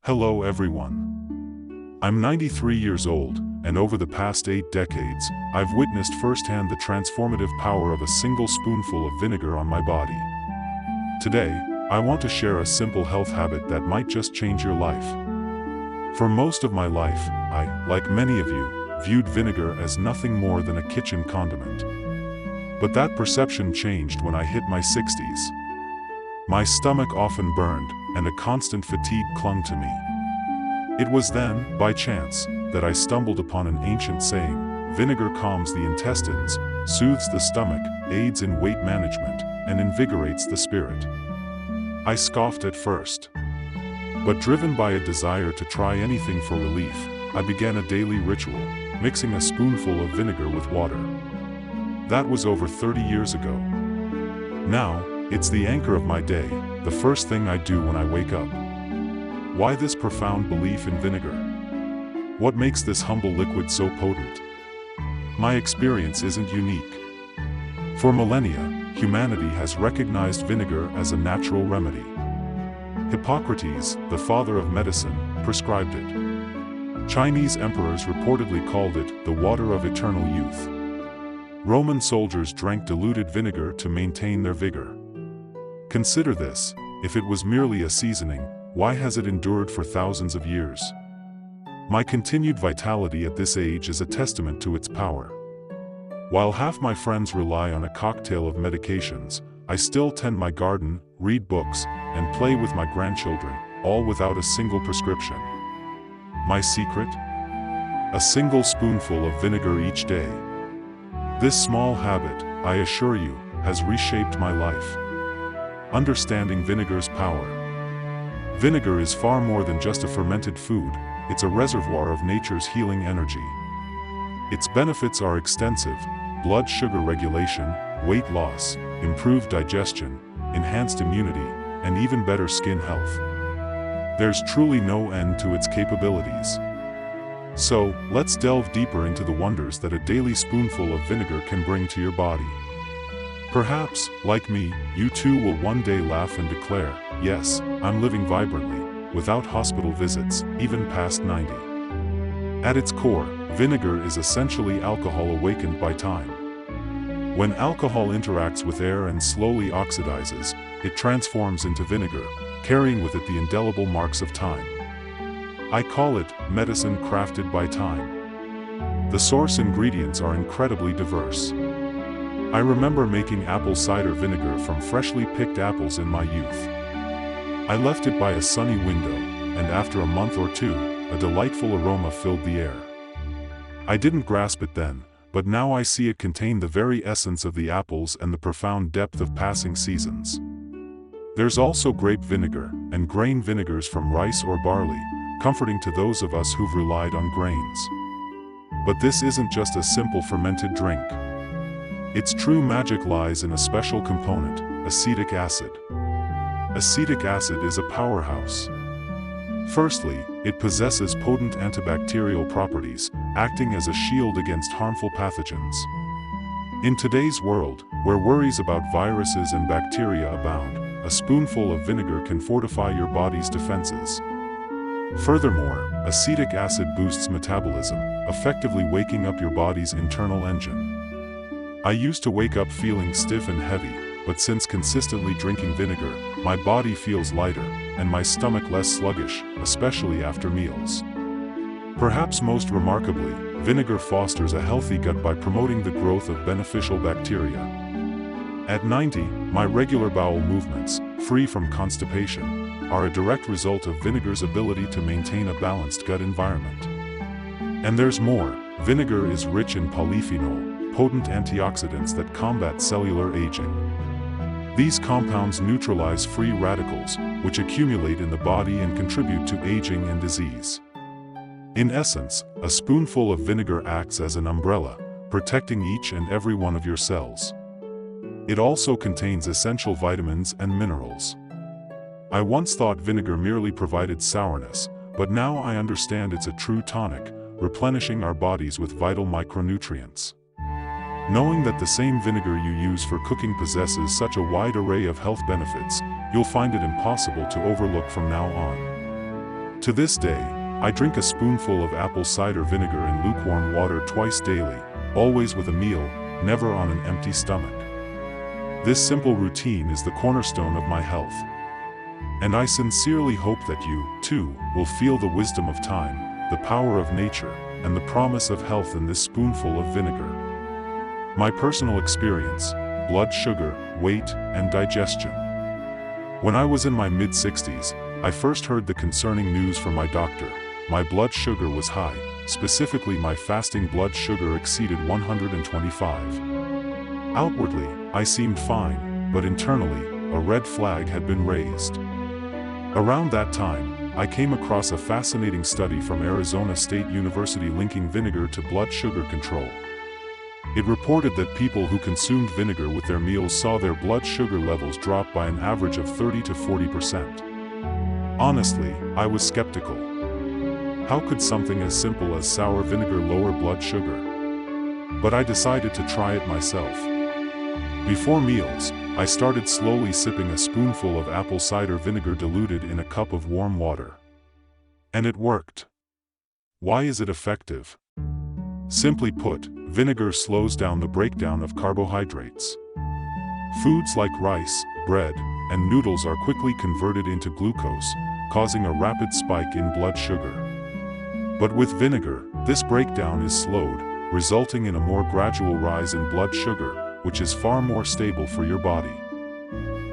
Hello everyone. I'm 93 years old, and over the past 8 decades, I've witnessed firsthand the transformative power of a single spoonful of vinegar on my body. Today, I want to share a simple health habit that might just change your life. For most of my life, I, like many of you, viewed vinegar as nothing more than a kitchen condiment. But that perception changed when I hit my 60s. My stomach often burned, and a constant fatigue clung to me. It was then, by chance, that I stumbled upon an ancient saying: vinegar calms the intestines, soothes the stomach, aids in weight management, and invigorates the spirit. I scoffed at first. But driven by a desire to try anything for relief, I began a daily ritual, mixing a spoonful of vinegar with water. That was over 30 years ago. Now, it's the anchor of my day, the first thing I do when I wake up. Why this profound belief in vinegar? What makes this humble liquid so potent? My experience isn't unique. For millennia, humanity has recognized vinegar as a natural remedy. Hippocrates, the father of medicine, prescribed it. Chinese emperors reportedly called it the water of eternal youth. Roman soldiers drank diluted vinegar to maintain their vigor. Consider this: if it was merely a seasoning, why has it endured for thousands of years? My continued vitality at this age is a testament to its power. While half my friends rely on a cocktail of medications, I still tend my garden, read books, and play with my grandchildren, all without a single prescription. My secret? A single spoonful of vinegar each day. This small habit, I assure you, has reshaped my life. Understanding vinegar's power. Vinegar is far more than just a fermented food, it's a reservoir of nature's healing energy. Its benefits are extensive: blood sugar regulation, weight loss, improved digestion, enhanced immunity, and even better skin health. There's truly no end to its capabilities. So, let's delve deeper into the wonders that a daily spoonful of vinegar can bring to your body. Perhaps, like me, you too will one day laugh and declare, "Yes, I'm living vibrantly, without hospital visits, even past 90. At its core, vinegar is essentially alcohol awakened by time. When alcohol interacts with air and slowly oxidizes, it transforms into vinegar, carrying with it the indelible marks of time. I call it medicine crafted by time. The source ingredients are incredibly diverse. I remember making apple cider vinegar from freshly picked apples in my youth. I left it by a sunny window, and after a month or two, a delightful aroma filled the air. I didn't grasp it then, but now I see it contained the very essence of the apples and the profound depth of passing seasons. There's also grape vinegar, and grain vinegars from rice or barley, comforting to those of us who've relied on grains. But this isn't just a simple fermented drink. Its true magic lies in a special component: acetic acid. Acetic acid is a powerhouse. Firstly, it possesses potent antibacterial properties, acting as a shield against harmful pathogens. In today's world, where worries about viruses and bacteria abound, a spoonful of vinegar can fortify your body's defenses. Furthermore, acetic acid boosts metabolism, effectively waking up your body's internal engine. I used to wake up feeling stiff and heavy, but since consistently drinking vinegar, my body feels lighter, and my stomach less sluggish, especially after meals. Perhaps most remarkably, vinegar fosters a healthy gut by promoting the growth of beneficial bacteria. At 90, my regular bowel movements, free from constipation, are a direct result of vinegar's ability to maintain a balanced gut environment. And there's more: vinegar is rich in polyphenol, potent antioxidants that combat cellular aging. These compounds neutralize free radicals, which accumulate in the body and contribute to aging and disease. In essence, a spoonful of vinegar acts as an umbrella, protecting each and every one of your cells. It also contains essential vitamins and minerals. I once thought vinegar merely provided sourness, but now I understand it's a true tonic, replenishing our bodies with vital micronutrients. Knowing that the same vinegar you use for cooking possesses such a wide array of health benefits, you'll find it impossible to overlook from now on. To this day, I drink a spoonful of apple cider vinegar in lukewarm water twice daily, always with a meal, never on an empty stomach. This simple routine is the cornerstone of my health. And I sincerely hope that you, too, will feel the wisdom of time, the power of nature, and the promise of health in this spoonful of vinegar. My personal experience: blood sugar, weight, and digestion. When I was in my mid-60s, I first heard the concerning news from my doctor. My blood sugar was high, specifically my fasting blood sugar exceeded 125. Outwardly, I seemed fine, but internally, a red flag had been raised. Around that time, I came across a fascinating study from Arizona State University linking vinegar to blood sugar control. It reported that people who consumed vinegar with their meals saw their blood sugar levels drop by an average of 30 to 40%. Honestly, I was skeptical. How could something as simple as sour vinegar lower blood sugar? But I decided to try it myself. Before meals, I started slowly sipping a spoonful of apple cider vinegar diluted in a cup of warm water. And it worked. Why is it effective? Simply put, vinegar slows down the breakdown of carbohydrates. Foods like rice, bread, and noodles are quickly converted into glucose, causing a rapid spike in blood sugar. But with vinegar, this breakdown is slowed, resulting in a more gradual rise in blood sugar, which is far more stable for your body.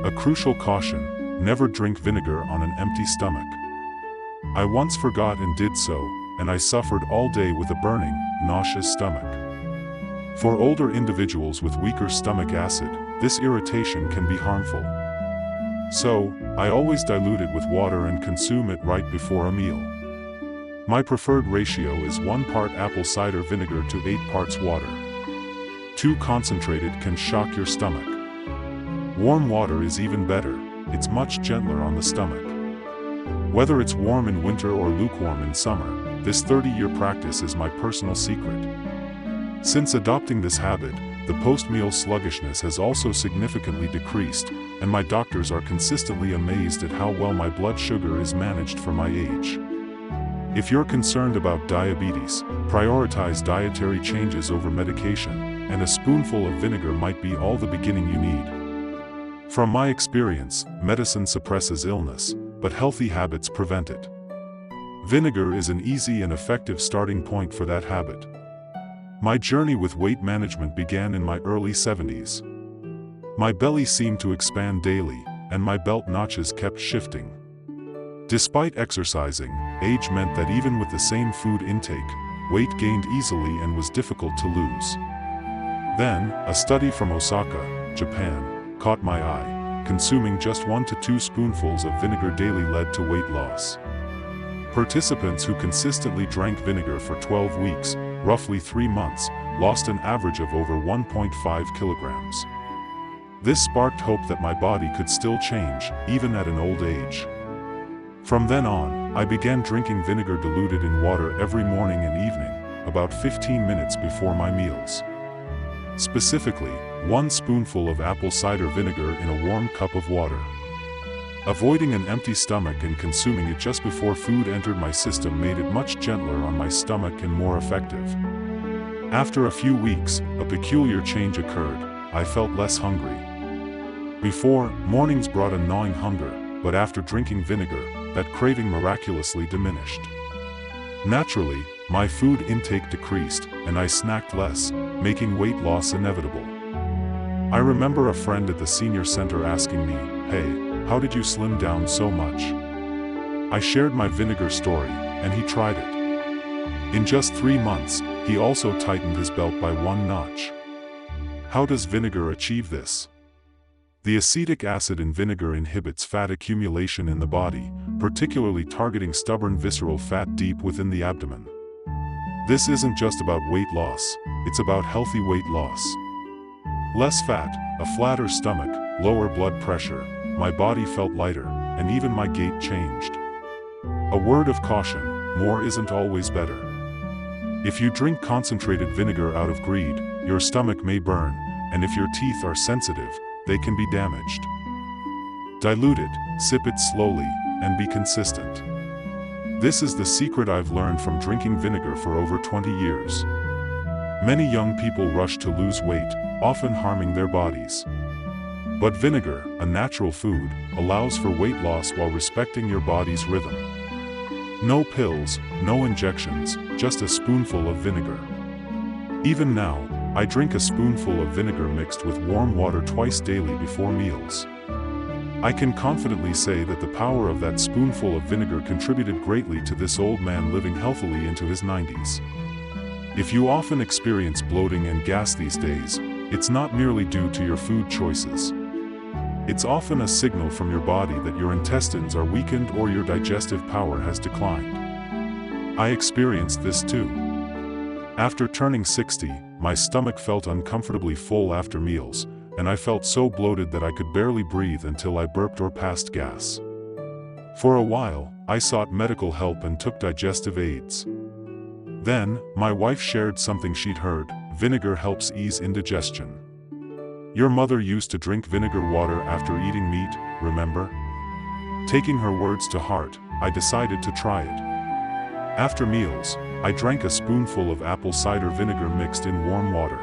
A crucial caution: never drink vinegar on an empty stomach. I once forgot and did so, and I suffered all day with a burning, nauseous stomach. For older individuals with weaker stomach acid, this irritation can be harmful. So, I always dilute it with water and consume it right before a meal. My preferred ratio is 1 part apple cider vinegar to 8 parts water. Too concentrated can shock your stomach. Warm water is even better, it's much gentler on the stomach. Whether it's warm in winter or lukewarm in summer, this 30-year practice is my personal secret. Since adopting this habit, the post-meal sluggishness has also significantly decreased, and my doctors are consistently amazed at how well my blood sugar is managed for my age. If you're concerned about diabetes, prioritize dietary changes over medication, and a spoonful of vinegar might be all the beginning you need. From my experience, medicine suppresses illness, but healthy habits prevent it. Vinegar is an easy and effective starting point for that habit. My journey with weight management began in my early 70s. My belly seemed to expand daily, and my belt notches kept shifting. Despite exercising, age meant that even with the same food intake, weight gained easily and was difficult to lose. Then, a study from Osaka, Japan, caught my eye. Consuming just 1 to 2 spoonfuls of vinegar daily led to weight loss. Participants who consistently drank vinegar for 12 weeks, roughly 3 months, lost an average of over 1.5 kilograms. This sparked hope that my body could still change, even at an old age. From then on, I began drinking vinegar diluted in water every morning and evening, about 15 minutes before my meals. Specifically, 1 spoonful of apple cider vinegar in a warm cup of water. Avoiding an empty stomach and consuming it just before food entered my system made it much gentler on my stomach and more effective. After a few weeks, a peculiar change occurred. I felt less hungry. Before, mornings brought a gnawing hunger, but after drinking vinegar, that craving miraculously diminished. Naturally, my food intake decreased, and I snacked less, making weight loss inevitable. I remember a friend at the senior center asking me, "Hey, how did you slim down so much?" I shared my vinegar story, and he tried it. In just 3 months, he also tightened his belt by 1 notch. How does vinegar achieve this? The acetic acid in vinegar inhibits fat accumulation in the body, particularly targeting stubborn visceral fat deep within the abdomen. This isn't just about weight loss, it's about healthy weight loss. Less fat, a flatter stomach, lower blood pressure, my body felt lighter, and even my gait changed. A word of caution: more isn't always better. If you drink concentrated vinegar out of greed, your stomach may burn, and if your teeth are sensitive, they can be damaged. Dilute it, sip it slowly, and be consistent. This is the secret I've learned from drinking vinegar for over 20 years. Many young people rush to lose weight, often harming their bodies. But vinegar, a natural food, allows for weight loss while respecting your body's rhythm. No pills, no injections, just a spoonful of vinegar. Even now, I drink a spoonful of vinegar mixed with warm water twice daily before meals. I can confidently say that the power of that spoonful of vinegar contributed greatly to this old man living healthily into his 90s. If you often experience bloating and gas these days, it's not merely due to your food choices. It's often a signal from your body that your intestines are weakened or your digestive power has declined. I experienced this too. After turning 60, my stomach felt uncomfortably full after meals, and I felt so bloated that I could barely breathe until I burped or passed gas. For a while, I sought medical help and took digestive aids. Then, my wife shared something she'd heard: vinegar helps ease indigestion. Your mother used to drink vinegar water after eating meat, remember? Taking her words to heart, I decided to try it. After meals, I drank a spoonful of apple cider vinegar mixed in warm water.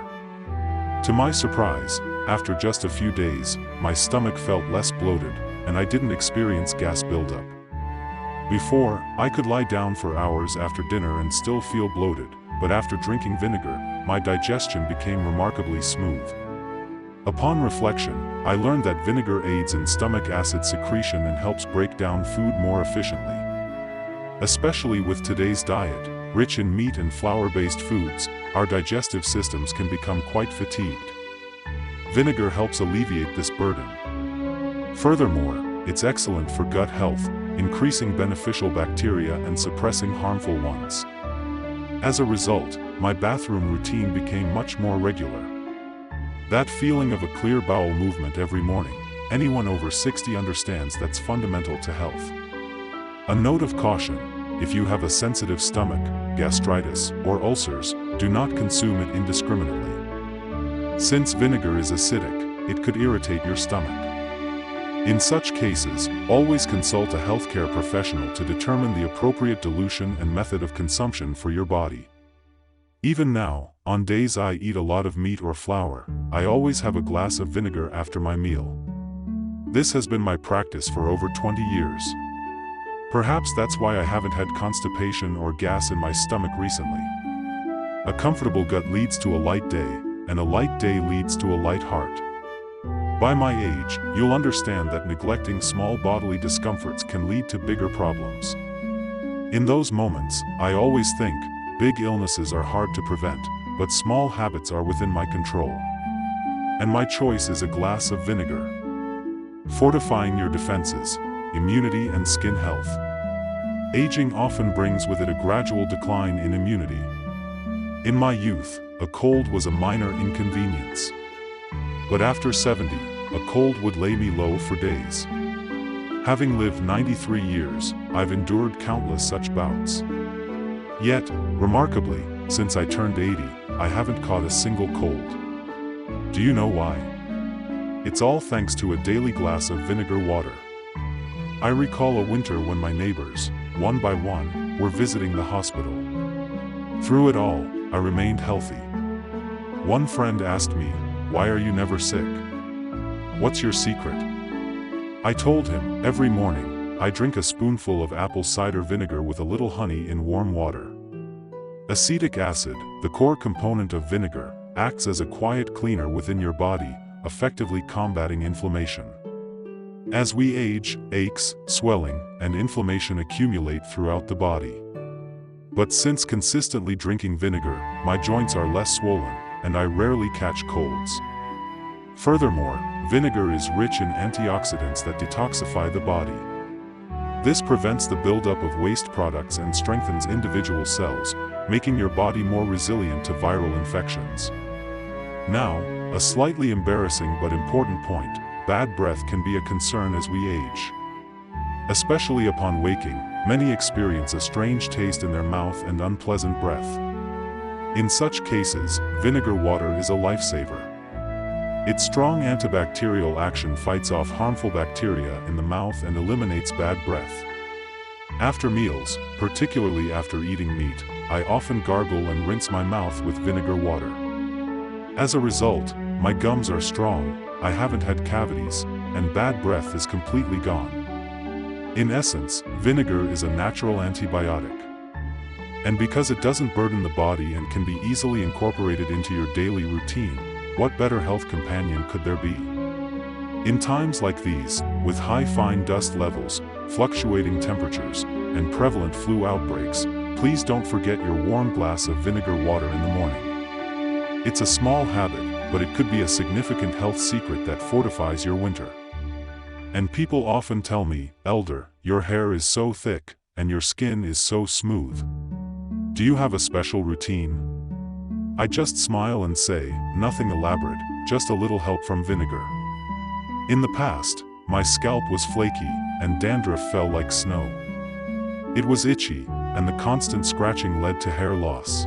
To my surprise, after just a few days, my stomach felt less bloated, and I didn't experience gas buildup. Before, I could lie down for hours after dinner and still feel bloated, but after drinking vinegar, my digestion became remarkably smooth. Upon reflection, I learned that vinegar aids in stomach acid secretion and helps break down food more efficiently. Especially with today's diet, rich in meat and flour-based foods, our digestive systems can become quite fatigued. Vinegar helps alleviate this burden. Furthermore, it's excellent for gut health, increasing beneficial bacteria and suppressing harmful ones. As a result, my bathroom routine became much more regular. That feeling of a clear bowel movement every morning, anyone over 60 understands that's fundamental to health. A note of caution: if you have a sensitive stomach, gastritis, or ulcers, do not consume it indiscriminately. Since vinegar is acidic, it could irritate your stomach. In such cases, always consult a healthcare professional to determine the appropriate dilution and method of consumption for your body. Even now, on days I eat a lot of meat or flour, I always have a glass of vinegar after my meal. This has been my practice for over 20 years. Perhaps that's why I haven't had constipation or gas in my stomach recently. A comfortable gut leads to a light day, and a light day leads to a light heart. By my age, you'll understand that neglecting small bodily discomforts can lead to bigger problems. In those moments, I always think, big illnesses are hard to prevent, but small habits are within my control. And my choice is a glass of vinegar. Fortifying your defenses, immunity and skin health. Aging often brings with it a gradual decline in immunity. In my youth, a cold was a minor inconvenience. But after 70, a cold would lay me low for days. Having lived 93 years, I've endured countless such bouts. Yet, remarkably, since I turned 80, I haven't caught a single cold. Do you know why? It's all thanks to a daily glass of vinegar water. I recall a winter when my neighbors, one by one, were visiting the hospital. Through it all, I remained healthy. One friend asked me, "Why are you never sick? What's your secret?" I told him, "Every morning, I drink a spoonful of apple cider vinegar with a little honey in warm water." Acetic acid, the core component of vinegar, acts as a quiet cleaner within your body, effectively combating inflammation. As we age, aches, swelling, and inflammation accumulate throughout the body. But since consistently drinking vinegar, my joints are less swollen, and I rarely catch colds. Furthermore, vinegar is rich in antioxidants that detoxify the body. This prevents the buildup of waste products and strengthens individual cells, making your body more resilient to viral infections. Now, a slightly embarrassing but important point: bad breath can be a concern as we age. Especially upon waking, many experience a strange taste in their mouth and unpleasant breath. In such cases, vinegar water is a lifesaver. Its strong antibacterial action fights off harmful bacteria in the mouth and eliminates bad breath. After meals, particularly after eating meat, I often gargle and rinse my mouth with vinegar water. As a result, my gums are strong, I haven't had cavities, and bad breath is completely gone. In essence, vinegar is a natural antibiotic. And because it doesn't burden the body and can be easily incorporated into your daily routine, what better health companion could there be? In times like these, with high fine dust levels, fluctuating temperatures, and prevalent flu outbreaks, please don't forget your warm glass of vinegar water in the morning. It's a small habit, but it could be a significant health secret that fortifies your winter. And people often tell me, "Elder, your hair is so thick, and your skin is so smooth. Do you have a special routine?" I just smile and say, "Nothing elaborate, just a little help from vinegar." In the past, my scalp was flaky, and dandruff fell like snow. It was itchy, and the constant scratching led to hair loss.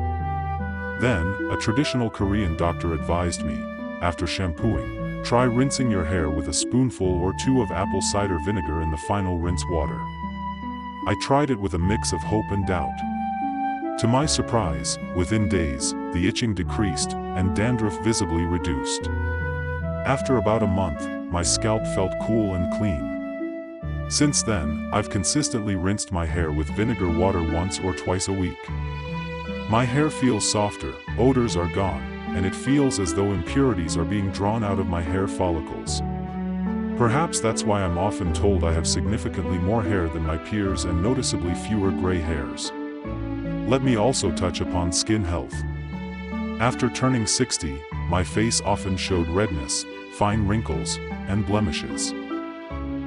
Then, a traditional Korean doctor advised me, after shampooing, try rinsing your hair with a spoonful or two of apple cider vinegar in the final rinse water. I tried it with a mix of hope and doubt. To my surprise, within days, the itching decreased, and dandruff visibly reduced. After about a month, my scalp felt cool and clean. Since then, I've consistently rinsed my hair with vinegar water once or twice a week. My hair feels softer, odors are gone, and it feels as though impurities are being drawn out of my hair follicles. Perhaps that's why I'm often told I have significantly more hair than my peers and noticeably fewer gray hairs. Let me also touch upon skin health. After turning 60, my face often showed redness, fine wrinkles, and blemishes.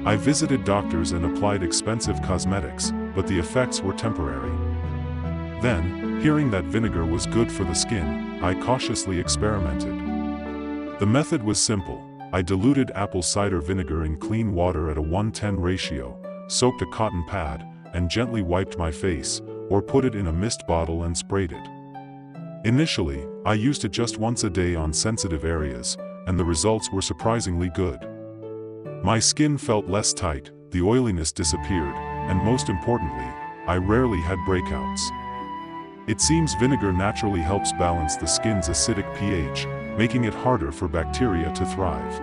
I visited doctors and applied expensive cosmetics, but the effects were temporary. Then, hearing that vinegar was good for the skin, I cautiously experimented. The method was simple. I diluted apple cider vinegar in clean water at a 1:10 ratio, soaked a cotton pad, and gently wiped my face, or put it in a mist bottle and sprayed it. Initially, I used it just once a day on sensitive areas, and the results were surprisingly good. My skin felt less tight, the oiliness disappeared, and most importantly, I rarely had breakouts. It seems vinegar naturally helps balance the skin's acidic pH, making it harder for bacteria to thrive.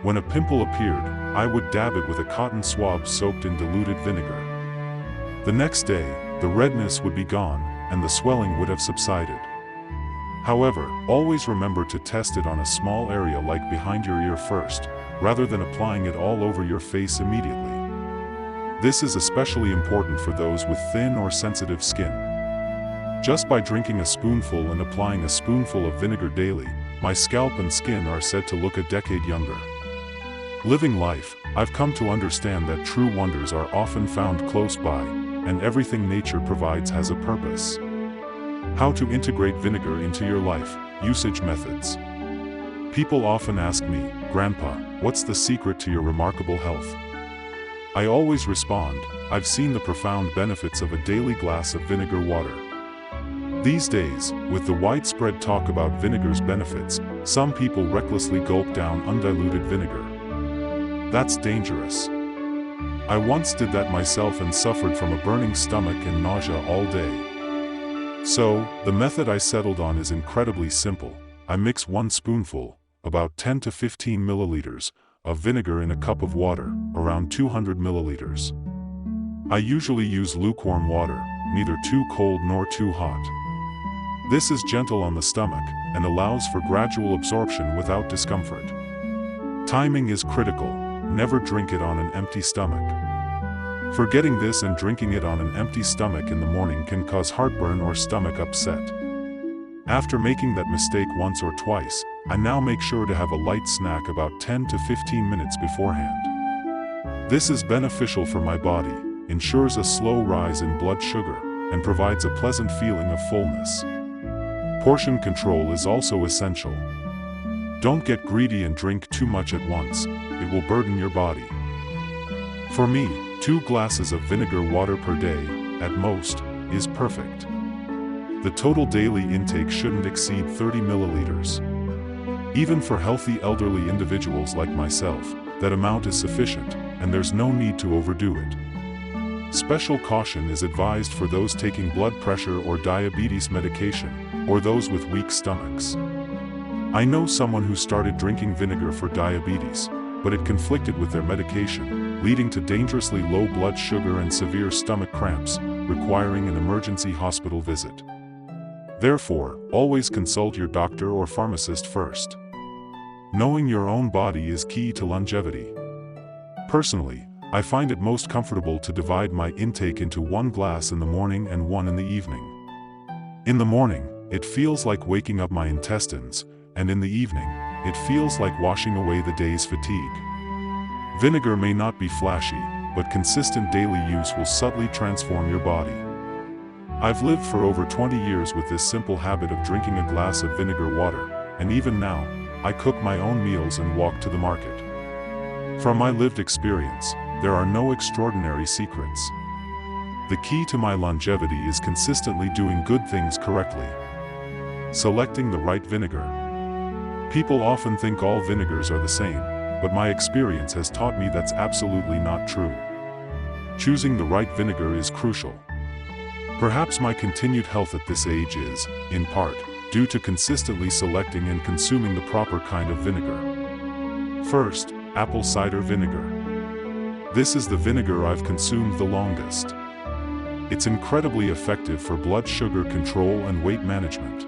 When a pimple appeared, I would dab it with a cotton swab soaked in diluted vinegar. The next day, the redness would be gone, and the swelling would have subsided. However, always remember to test it on a small area like behind your ear first, rather than applying it all over your face immediately. This is especially important for those with thin or sensitive skin. Just by drinking a spoonful and applying a spoonful of vinegar daily, my scalp and skin are said to look a decade younger. Living life, I've come to understand that true wonders are often found close by, and everything nature provides has a purpose. How to integrate vinegar into your life, usage methods. People often ask me, "Grandpa, what's the secret to your remarkable health?" I always respond, "I've seen the profound benefits of a daily glass of vinegar water." These days, with the widespread talk about vinegar's benefits, some people recklessly gulp down undiluted vinegar. That's dangerous. I once did that myself and suffered from a burning stomach and nausea all day. So, the method I settled on is incredibly simple. I mix 1 spoonful, about 10 to 15 milliliters, of vinegar in a cup of water, around 200 milliliters. I usually use lukewarm water, neither too cold nor too hot. This is gentle on the stomach, and allows for gradual absorption without discomfort. Timing is critical. Never drink it on an empty stomach. Forgetting this and drinking it on an empty stomach in the morning can cause heartburn or stomach upset. After making that mistake once or twice, I now make sure to have a light snack about 10 to 15 minutes beforehand. This is beneficial for my body, ensures a slow rise in blood sugar, and provides a pleasant feeling of fullness. Portion control is also essential. Don't get greedy and drink too much at once, it will burden your body. For me, 2 glasses of vinegar water per day, at most, is perfect. The total daily intake shouldn't exceed 30 milliliters. Even for healthy elderly individuals like myself, that amount is sufficient, and there's no need to overdo it. Special caution is advised for those taking blood pressure or diabetes medication, or those with weak stomachs. I know someone who started drinking vinegar for diabetes, but it conflicted with their medication, leading to dangerously low blood sugar and severe stomach cramps, requiring an emergency hospital visit. Therefore, always consult your doctor or pharmacist first. Knowing your own body is key to longevity. Personally, I find it most comfortable to divide my intake into 1 glass in the morning and 1 in the evening. In the morning, it feels like waking up my intestines, and in the evening, it feels like washing away the day's fatigue. Vinegar may not be flashy, but consistent daily use will subtly transform your body. I've lived for over 20 years with this simple habit of drinking a glass of vinegar water, and even now, I cook my own meals and walk to the market. From my lived experience, there are no extraordinary secrets. The key to my longevity is consistently doing good things correctly. Selecting the right vinegar. People often think all vinegars are the same, but my experience has taught me that's absolutely not true. Choosing the right vinegar is crucial. Perhaps my continued health at this age is, in part, due to consistently selecting and consuming the proper kind of vinegar. First, apple cider vinegar. This is the vinegar I've consumed the longest. It's incredibly effective for blood sugar control and weight management.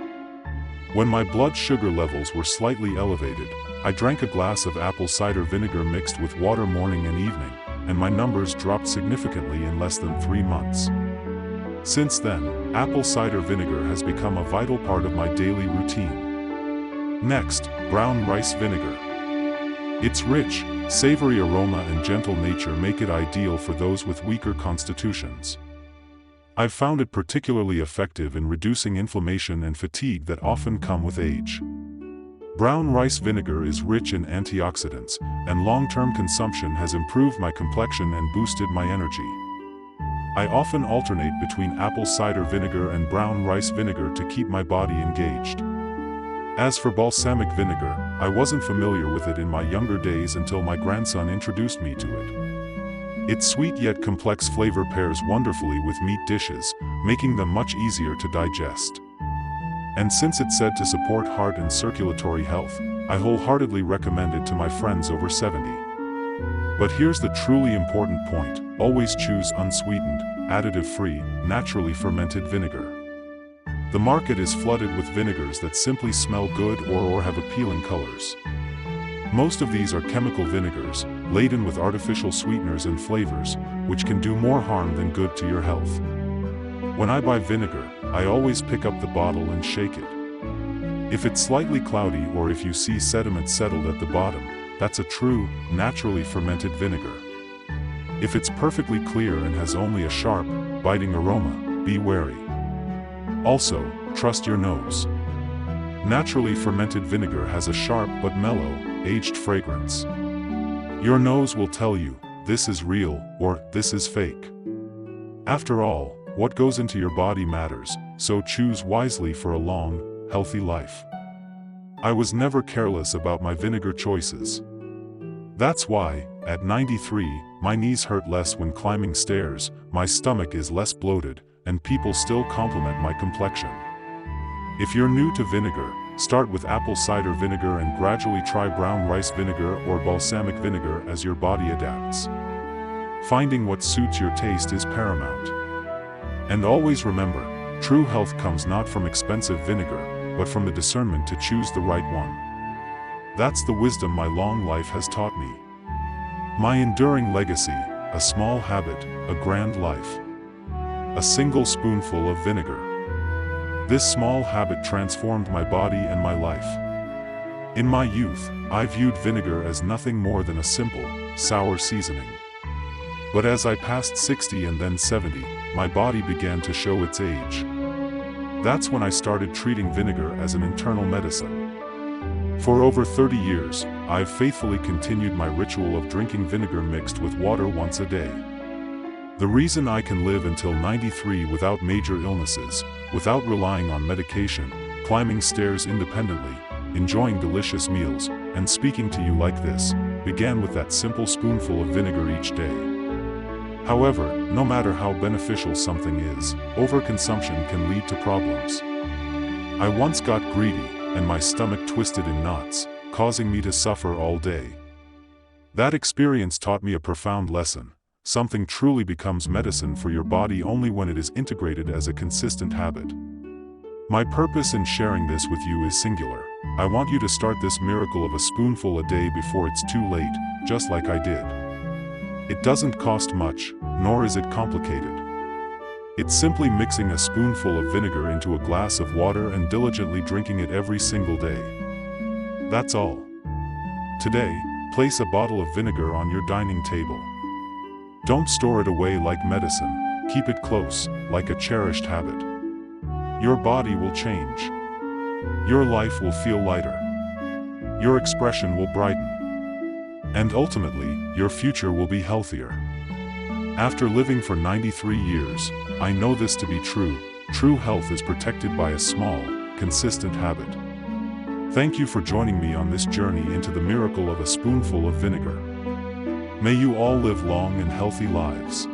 When my blood sugar levels were slightly elevated, I drank a glass of apple cider vinegar mixed with water morning and evening, and my numbers dropped significantly in less than 3 months. Since then, apple cider vinegar has become a vital part of my daily routine. Next, brown rice vinegar. Its rich, savory aroma and gentle nature make it ideal for those with weaker constitutions. I've found it particularly effective in reducing inflammation and fatigue that often come with age. Brown rice vinegar is rich in antioxidants, and long-term consumption has improved my complexion and boosted my energy. I often alternate between apple cider vinegar and brown rice vinegar to keep my body engaged. As for balsamic vinegar, I wasn't familiar with it in my younger days until my grandson introduced me to it. Its sweet yet complex flavor pairs wonderfully with meat dishes, making them much easier to digest. And since it's said to support heart and circulatory health, I wholeheartedly recommend it to my friends over 70. But here's the truly important point: always choose unsweetened, additive-free, naturally fermented vinegar. The market is flooded with vinegars that simply smell good or have appealing colors. Most of these are chemical vinegars, laden with artificial sweeteners and flavors, which can do more harm than good to your health. When I buy vinegar, I always pick up the bottle and shake it. If it's slightly cloudy or if you see sediment settled at the bottom, that's a true, naturally fermented vinegar. If it's perfectly clear and has only a sharp, biting aroma, be wary. Also, trust your nose. Naturally fermented vinegar has a sharp but mellow, aged fragrance. Your nose will tell you, this is real, or this is fake. After all, what goes into your body matters, so choose wisely for a long, healthy life. I was never careless about my vinegar choices. That's why, at 93, my knees hurt less when climbing stairs, my stomach is less bloated, and people still compliment my complexion. If you're new to vinegar, start with apple cider vinegar and gradually try brown rice vinegar or balsamic vinegar as your body adapts. Finding what suits your taste is paramount. And always remember, true health comes not from expensive vinegar, but from the discernment to choose the right one. That's the wisdom my long life has taught me. My enduring legacy: a small habit, a grand life. A single spoonful of vinegar. This small habit transformed my body and my life. In my youth, I viewed vinegar as nothing more than a simple, sour seasoning. But as I passed 60 and then 70, my body began to show its age. That's when I started treating vinegar as an internal medicine. For over 30 years, I've faithfully continued my ritual of drinking vinegar mixed with water once a day. The reason I can live until 93 without major illnesses, without relying on medication, climbing stairs independently, enjoying delicious meals, and speaking to you like this, began with that simple spoonful of vinegar each day. However, no matter how beneficial something is, overconsumption can lead to problems. I once got greedy, and my stomach twisted in knots, causing me to suffer all day. That experience taught me a profound lesson. Something truly becomes medicine for your body only when it is integrated as a consistent habit. My purpose in sharing this with you is singular. I want you to start this miracle of a spoonful a day before it's too late, just like I did. It doesn't cost much, nor is it complicated. It's simply mixing a spoonful of vinegar into a glass of water and diligently drinking it every single day. That's all. Today, place a bottle of vinegar on your dining table. Don't store it away like medicine. Keep it close, like a cherished habit. Your body will change. Your life will feel lighter. Your expression will brighten. And ultimately, your future will be healthier. After living for 93 years, I know this to be true. True health is protected by a small, consistent habit. Thank you for joining me on this journey into the miracle of a spoonful of vinegar. May you all live long and healthy lives.